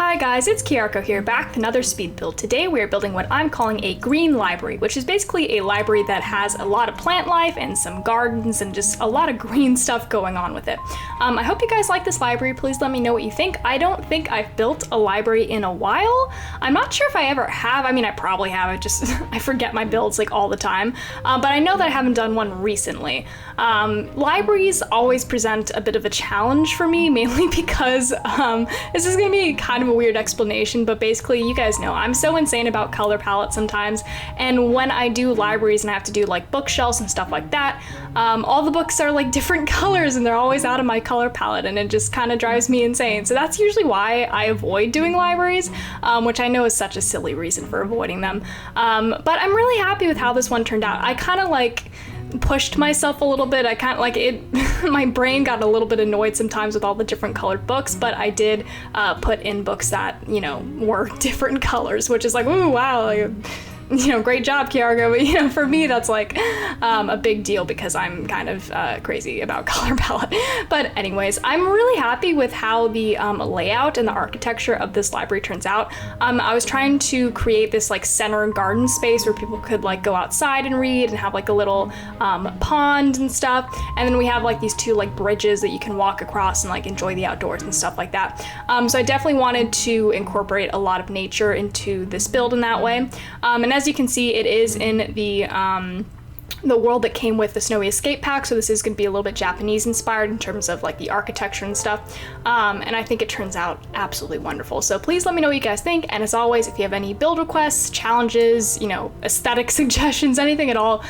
Hi guys, it's Kiarko here, back with another speed build. Today we are building what I'm calling a green library, which is basically a library that has a lot of plant life and some gardens and just a lot of green stuff going on with it. I hope you guys like this library. Please let me know what you think. I don't think I've built a library in a while. I'm not sure if I ever have. I mean, I probably have. I forget my builds like all the time. But I know that I haven't done one recently. Libraries always present a bit of a challenge for me, mainly because this is going to be kind of a weird explanation, but basically you guys know I'm so insane about color palettes sometimes, and when I do libraries and I have to do like bookshelves and stuff like that, all the books are like different colors and they're always out of my color palette, and it just kind of drives me insane. So that's usually why I avoid doing libraries, which I know is such a silly reason for avoiding them. But I'm really happy with how this one turned out. I kind of like pushed myself a little bit. I kind of like it, my brain got a little bit annoyed sometimes with all the different colored books, but I did put in books that, you know, were different colors, which is like, ooh, wow, like, you know, great job, Kiarko. But, you know, for me, that's like a big deal because I'm kind of crazy about color palette. But anyways, I'm really happy with how the layout and the architecture of this library turns out. I was trying to create this like center garden space where people could like go outside and read and have like a little pond and stuff. And then we have like these two like bridges that you can walk across and like enjoy the outdoors and stuff like that. So I definitely wanted to incorporate a lot of nature into this build in that way. And as you can see, it is in the world that came with the Snowy Escape Pack, so this is going to be a little bit Japanese inspired in terms of like the architecture and stuff, and I think it turns out absolutely wonderful. So please let me know what you guys think, and as always, if you have any build requests, challenges, you know, aesthetic suggestions, anything at all,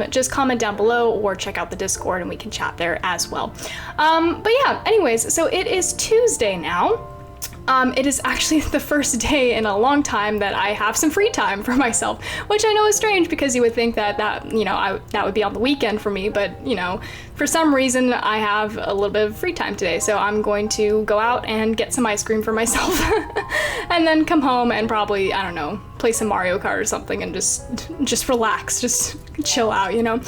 just comment down below or check out the Discord and we can chat there as well. But yeah, anyways, so it is Tuesday now. It is actually the first day in a long time that I have some free time for myself, which I know is strange because you would think that you know, that would be on the weekend for me, but you know, for some reason I have a little bit of free time today, so I'm going to go out and get some ice cream for myself and then come home and probably, I don't know, play some Mario Kart or something and just relax, just chill out, you know?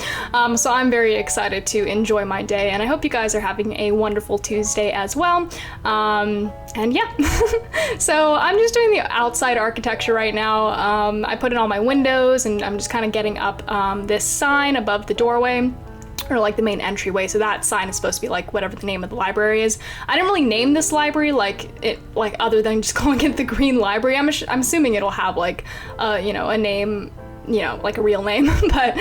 So I'm very excited to enjoy my day, and I hope you guys are having a wonderful Tuesday as well. And yeah, so I'm just doing the outside architecture right now. I put in all my windows and I'm just kind of getting up this sign above the doorway, or like the main entryway, so that sign is supposed to be like whatever the name of the library is. I didn't really name this library like other than just calling it the Green Library. I'm assuming it'll have like you know, a name, you know, like a real name, but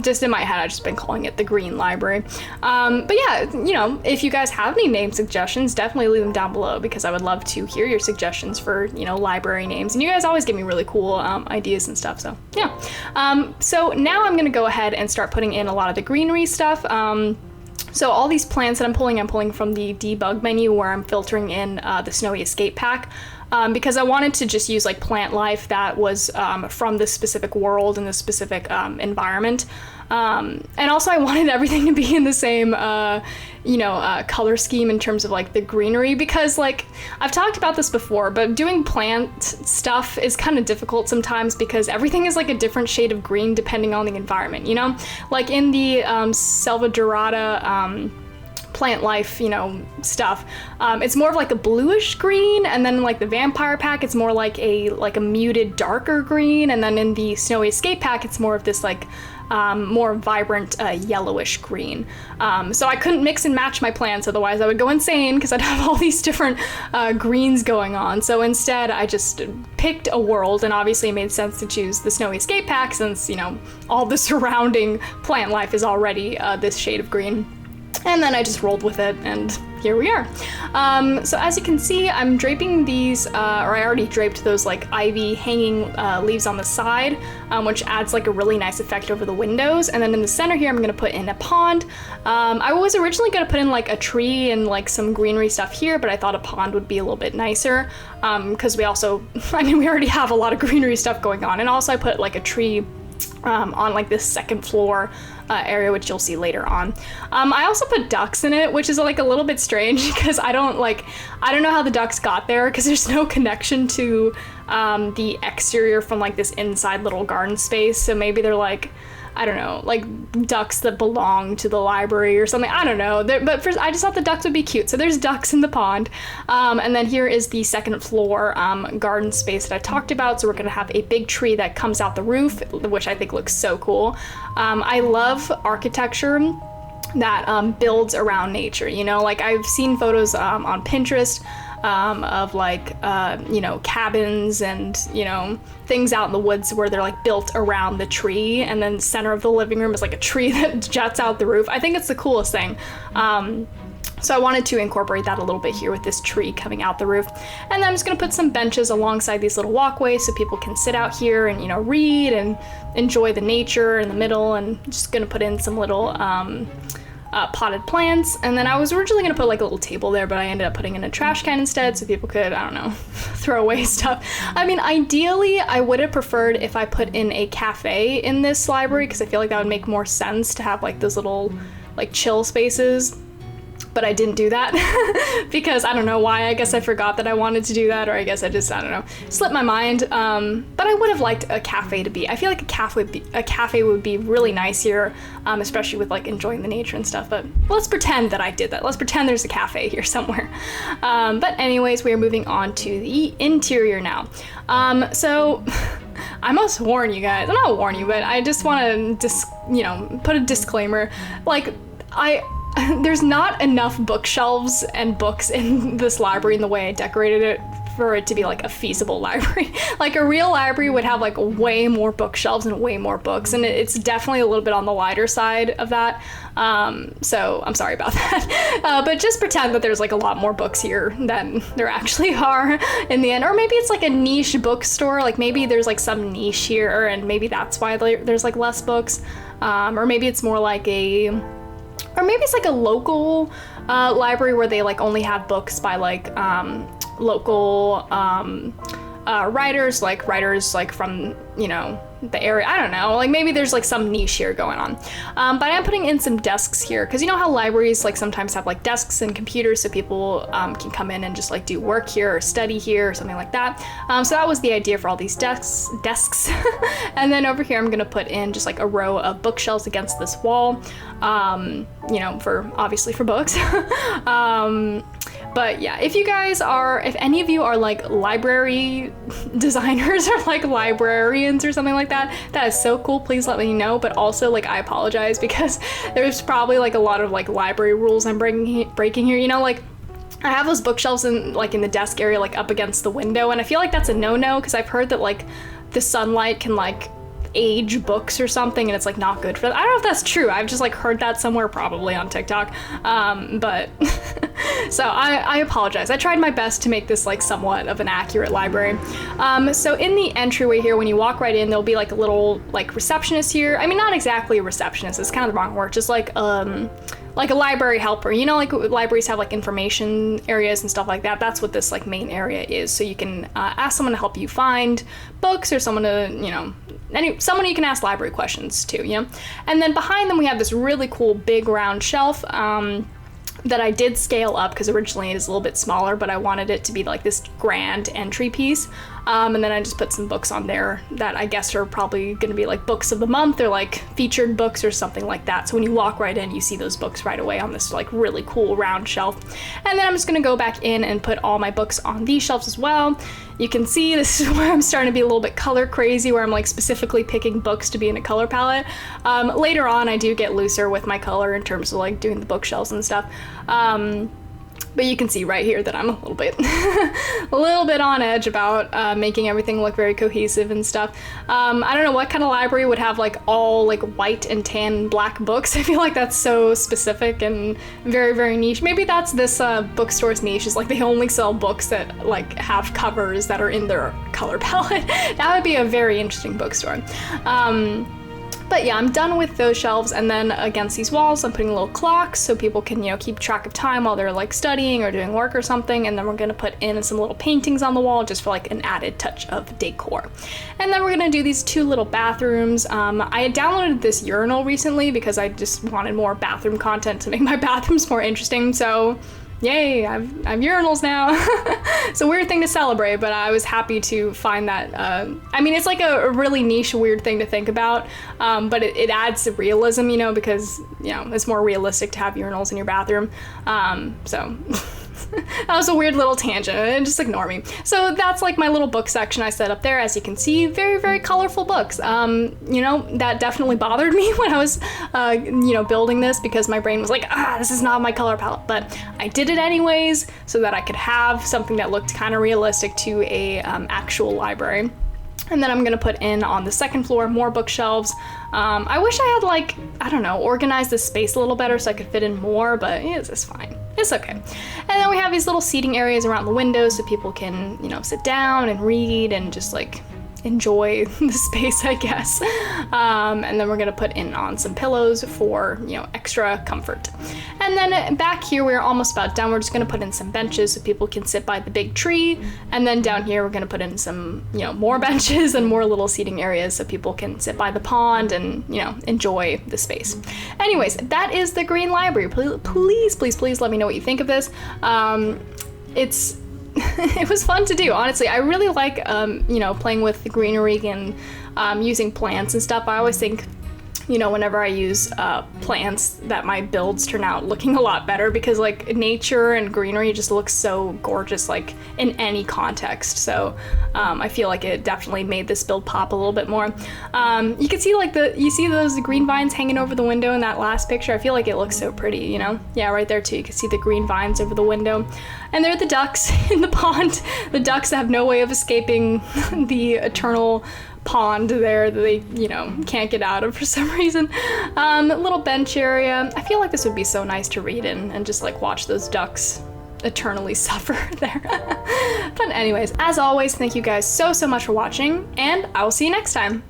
just in my head I've just been calling it the Green Library. But yeah, you know, if you guys have any name suggestions, definitely leave them down below because I would love to hear your suggestions for, you know, library names, and you guys always give me really cool ideas and stuff, so yeah. So now I'm gonna go ahead and start putting in a lot of the greenery stuff. So all these plants that I'm pulling from the debug menu where I'm filtering in the Snowy Escape Pack. Because I wanted to just use like plant life that was from this specific world and this specific environment. And also I wanted everything to be in the same, you know, color scheme in terms of like the greenery, because like I've talked about this before, but doing plant stuff is kind of difficult sometimes because everything is like a different shade of green depending on the environment, you know? Like in the Selva Dorada, plant life, you know, stuff, it's more of like a bluish green, and then like the Vampire Pack it's more like a muted darker green, and then in the Snowy Escape Pack it's more of this like more vibrant yellowish green. So I couldn't mix and match my plants, otherwise I would go insane because I'd have all these different greens going on. So instead I just picked a world, and obviously it made sense to choose the Snowy Escape Pack since, you know, all the surrounding plant life is already this shade of green. And then I just rolled with it, and here we are. So as you can see, I'm draping these, or I already draped those like ivy hanging leaves on the side, which adds like a really nice effect over the windows. And then in the center here, I'm gonna put in a pond. I was originally gonna put in like a tree and like some greenery stuff here, but I thought a pond would be a little bit nicer, because we also, I mean, we already have a lot of greenery stuff going on. And also I put like a tree on like this second floor area, which you'll see later on. I also put ducks in it, which is like a little bit strange because I don't know how the ducks got there because there's no connection to the exterior from like this inside little garden space. So maybe they're like, I don't know, like ducks that belong to the library or something. I don't know. But first, I just thought the ducks would be cute. So there's ducks in the pond. And then here is the second floor garden space that I talked about. So we're going to have a big tree that comes out the roof, which I think looks so cool. I love architecture that builds around nature, you know, like I've seen photos on Pinterest of like, you know, cabins and, you know, things out in the woods where they're like built around the tree, and then the center of the living room is like a tree that juts out the roof. I think it's the coolest thing. So I wanted to incorporate that a little bit here with this tree coming out the roof. And then I'm just gonna put some benches alongside these little walkways so people can sit out here and, you know, read and enjoy the nature in the middle, and just gonna put in some little potted plants. And then I was originally gonna put like a little table there, but I ended up putting in a trash can instead so people could, I don't know, throw away stuff. I mean, ideally I would have preferred if I put in a cafe in this library, because I feel like that would make more sense to have like those little like chill spaces. But I didn't do that because I don't know why. I guess I forgot that I wanted to do that, or I guess I don't know, slipped my mind. But I would have liked a cafe to be. I feel like a cafe would be really nice here, especially with like enjoying the nature and stuff. But let's pretend that I did that. Let's pretend there's a cafe here somewhere. But anyways, we are moving on to the interior now. So I must warn you guys. I'm not warn you, but I just want to put a disclaimer. Like there's not enough bookshelves and books in this library in the way I decorated it for it to be like a feasible library. Like a real library would have like way more bookshelves and way more books, and it's definitely a little bit on the lighter side of that. So I'm sorry about that. But just pretend that there's like a lot more books here than there actually are in the end. Or maybe it's like a niche bookstore, like maybe there's like some niche here and maybe that's why there's like less books. Or maybe it's more like or maybe it's like a local library where they like only have books by like local writers like from, you know, the area. I don't know, like maybe there's like some niche here going on. But I'm putting in some desks here because you know how libraries like sometimes have like desks and computers so people can come in and just like do work here or study here or something like that. So that was the idea for all these desks. And then over here I'm gonna put in just like a row of bookshelves against this wall, you know, obviously for books. But yeah, if any of you are like library designers or like librarians or something like that is so cool. Please let me know. But also, like, I apologize because there's probably like a lot of like library rules I'm breaking here. You know, like I have those bookshelves in the desk area, like up against the window, and I feel like that's a no-no because I've heard that like the sunlight can like age books or something, and it's like not good for that. I don't know if that's true. I've just like heard that somewhere, probably on TikTok. But so I apologize. I tried my best to make this like somewhat of an accurate library. So in the entryway here, when you walk right in, there'll be like a little like receptionist here. I mean, not exactly a receptionist. It's kind of the wrong word. Just like a library helper, you know, like libraries have like information areas and stuff like that. That's what this like main area is. So you can ask someone to help you find books, or someone to, you know, someone you can ask library questions to, you know. And then behind them we have this really cool big round shelf that I did scale up because originally it is a little bit smaller, but I wanted it to be like this grand entry piece. And then I just put some books on there that I guess are probably going to be like books of the month or like featured books or something like that. So when you walk right in, you see those books right away on this like really cool round shelf. And then I'm just going to go back in and put all my books on these shelves as well. You can see this is where I'm starting to be a little bit color crazy, where I'm like specifically picking books to be in a color palette. Later on, I do get looser with my color in terms of like doing the bookshelves and stuff. But you can see right here that I'm a little bit on edge about making everything look very cohesive and stuff. I don't know what kind of library would have like all like white and tan and black books. I feel like that's so specific and very, very niche. Maybe that's this bookstore's niche, is like they only sell books that like have covers that are in their color palette. That would be a very interesting bookstore. But yeah, I'm done with those shelves, and then against these walls I'm putting little clocks so people can, you know, keep track of time while they're like studying or doing work or something. And then we're gonna put in some little paintings on the wall just for like an added touch of decor. And then we're gonna do these two little bathrooms. I had downloaded this urinal recently because I just wanted more bathroom content to make my bathrooms more interesting. So yay, I have urinals now. It's a weird thing to celebrate, but I was happy to find that. I mean, it's like a really niche, weird thing to think about, but it adds realism, you know, because, you know, it's more realistic to have urinals in your bathroom. So that was a weird little tangent, and just ignore me. So that's like my little book section I set up there. As you can see, very, very colorful books. You know, that definitely bothered me when I was, you know, building this, because my brain was like, this is not my color palette, but I did it anyways so that I could have something that looked kind of realistic to a actual library. And then I'm gonna put in on the second floor more bookshelves. I wish I had, like, I don't know, organized this space a little better so I could fit in more, but it's fine. It's okay. And then we have these little seating areas around the windows so people can, you know, sit down and read and just like enjoy the space, I guess. And then we're gonna put in on some pillows for, you know, extra comfort. And then back here, we're almost about done. We're just gonna put in some benches so people can sit by the big tree. And then down here, we're gonna put in some, you know, more benches and more little seating areas so people can sit by the pond and, you know, enjoy the space. Anyways, that is the Green Library. Please, please, please let me know what you think of this. It was fun to do, honestly. I really like, you know, playing with the greenery and using plants and stuff. I always think, you know, whenever I use plants, that my builds turn out looking a lot better, because like nature and greenery just looks so gorgeous, like in any context. So I feel like it definitely made this build pop a little bit more. You can see like you see those green vines hanging over the window in that last picture. I feel like it looks so pretty, you know? Yeah, right there too. You can see the green vines over the window. And there are the ducks in the pond. The ducks have no way of escaping the eternal pond there that they, you know, can't get out of for some reason. Little bench area. I feel like this would be so nice to read in and just like watch those ducks eternally suffer there. But anyways, as always, thank you guys so much for watching, and I will see you next time.